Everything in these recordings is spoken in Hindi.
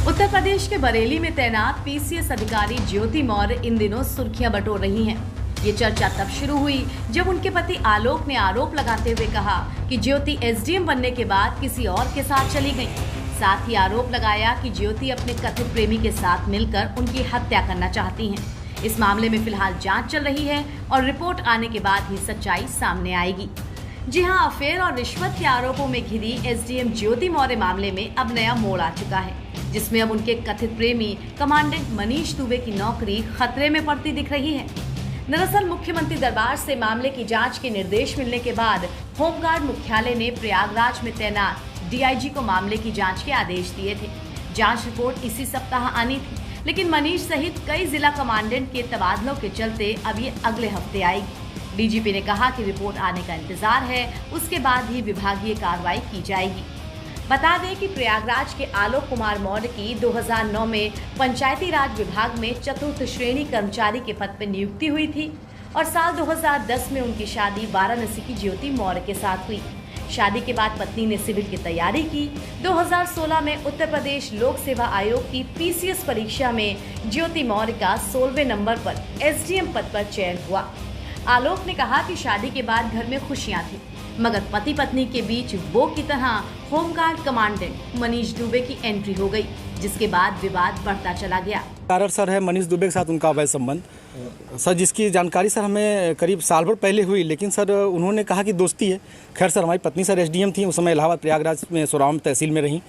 उत्तर प्रदेश के बरेली में तैनात पीसीएस अधिकारी ज्योति मौर्य इन दिनों सुर्खियां बटोर रही हैं। ये चर्चा तब शुरू हुई जब उनके पति आलोक ने आरोप लगाते हुए कहा कि ज्योति एसडीएम बनने के बाद किसी और के साथ चली गई। साथ ही आरोप लगाया कि ज्योति अपने कथित प्रेमी के साथ मिलकर उनकी हत्या करना चाहती हैं। इस मामले में फिलहाल जांच चल रही है और रिपोर्ट आने के बाद ही सच्चाई सामने आएगी। जी हां, अफेयर और रिश्वत के आरोपों में घिरी एसडीएम ज्योति मौर्य मामले में अब नया मोड़ आ चुका है, जिसमें अब उनके कथित प्रेमी कमांडेंट मनीष दुबे की नौकरी खतरे में पड़ती दिख रही है। दरअसल मुख्यमंत्री दरबार से मामले की जांच के निर्देश मिलने के बाद होमगार्ड मुख्यालय ने प्रयागराज में तैनात डीआईजी को मामले की जांच के आदेश दिए थे। जांच रिपोर्ट इसी सप्ताह आनी थी, लेकिन मनीष सहित कई जिला कमांडेंट के तबादलों के चलते अब ये अगले हफ्ते आएगी। डीजीपी ने कहा कि रिपोर्ट आने का इंतजार है, उसके बाद ही विभागीय कार्रवाई की जाएगी। बता दें कि प्रयागराज के आलोक कुमार मौर्य की 2009 में पंचायती राज विभाग में चतुर्थ श्रेणी कर्मचारी के पद पर नियुक्ति हुई थी और साल 2010 में उनकी शादी वाराणसी की ज्योति मौर्य के साथ हुई। शादी के बाद पत्नी ने सिविल की तैयारी की। 2016 में उत्तर प्रदेश लोक सेवा आयोग की पीसीएस परीक्षा में ज्योति मौर्य का 16वें नंबर पर एसडीएम पद पर चयन हुआ। आलोक ने कहा कि शादी के बाद घर में खुशियां थी, मगर पति पत्नी के बीच वो की तरह होमगार्ड कमांडेंट मनीष दुबे की एंट्री हो गई, जिसके बाद विवाद बढ़ता चला गया। कारण सर है मनीष दुबे के साथ उनका अवैध संबंध सर, जिसकी जानकारी सर हमें करीब साल भर पहले हुई, लेकिन सर उन्होंने कहा कि दोस्ती है। खैर सर, हमारी पत्नी सर एसडीएम थी, उस समय इलाहाबाद प्रयागराज में सोराम तहसील में रहीं।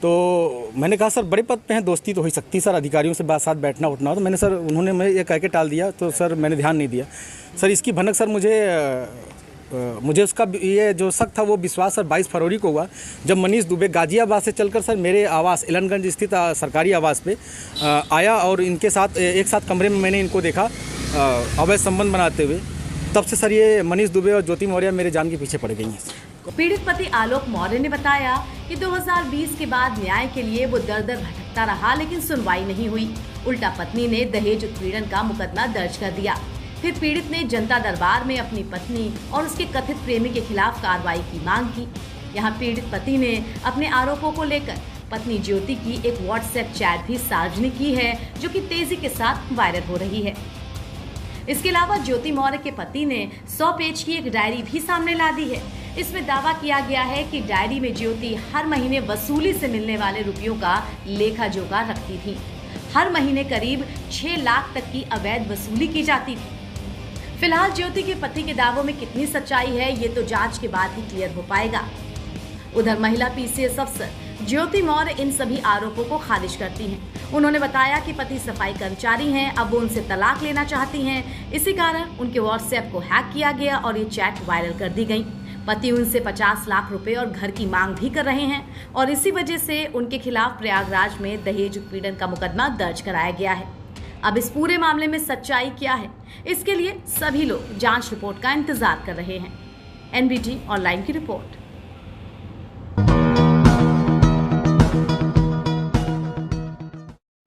तो मैंने कहा सर बड़े पद पे हैं, दोस्ती तो हो सकती सर, अधिकारियों से साथ बैठना उठना हो। तो मैंने सर उन्होंने मैं ये कह के टाल दिया, तो सर मैंने ध्यान नहीं दिया। सर इसकी भनक सर मुझे उसका ये जो शक था वो विश्वास सर 22 फरवरी को हुआ, जब मनीष दुबे गाजियाबाद से चलकर सर मेरे आवास एलनगंज स्थित सरकारी आवास पे आया और इनके साथ एक साथ कमरे में मैंने इनको देखा अवैध संबंध बनाते हुए। तब से सर ये मनीष दुबे और ज्योति मौर्य मेरे जान के पीछे पड़ गई हैं। पीड़ित पति आलोक मौर्य ने बताया कि 2020 के बाद न्याय के लिए वो दर दर भटकता रहा, लेकिन सुनवाई नहीं हुई। उल्टा पत्नी ने दहेज उत्पीड़न का मुकदमा दर्ज कर दिया। फिर पीड़ित ने जनता दरबार में अपनी पत्नी और उसके कथित प्रेमी के खिलाफ कार्रवाई की मांग की। यहाँ पीड़ित पति ने अपने आरोपों को लेकर पत्नी ज्योति की एक व्हाट्सएप चैट भी सार्वजनिक की है, जो कि तेजी के साथ वायरल हो रही है। इसके अलावा ज्योति मौर्य के पति ने 100 पेज की एक डायरी भी सामने ला दी है। इसमें दावा किया गया है कि डायरी में ज्योति हर महीने वसूली से मिलने वाले रुपयों का लेखा जोखा रखती थी। हर महीने करीब 6 लाख तक की अवैध वसूली की जाती थी। फिलहाल ज्योति के पति के दावों में कितनी सच्चाई है, ये तो जांच के बाद ही क्लियर हो पाएगा। उधर महिला पीसीएस अफसर ज्योति मौर्य इन सभी आरोपों को खारिज करती हैं। उन्होंने बताया कि पति सफाई कर्मचारी हैं, अब वो उनसे तलाक लेना चाहती हैं। इसी कारण उनके व्हाट्सएप को हैक किया गया और ये चैट वायरल कर दी गई। पति उनसे 50 लाख रुपए और घर की मांग भी कर रहे हैं और इसी वजह से उनके खिलाफ प्रयागराज में दहेज उत्पीड़न का मुकदमा दर्ज कराया गया है। अब इस पूरे मामले में सच्चाई क्या है, इसके लिए सभी लोग जांच रिपोर्ट का इंतजार कर रहे हैं। एनबीटी ऑनलाइन की रिपोर्ट।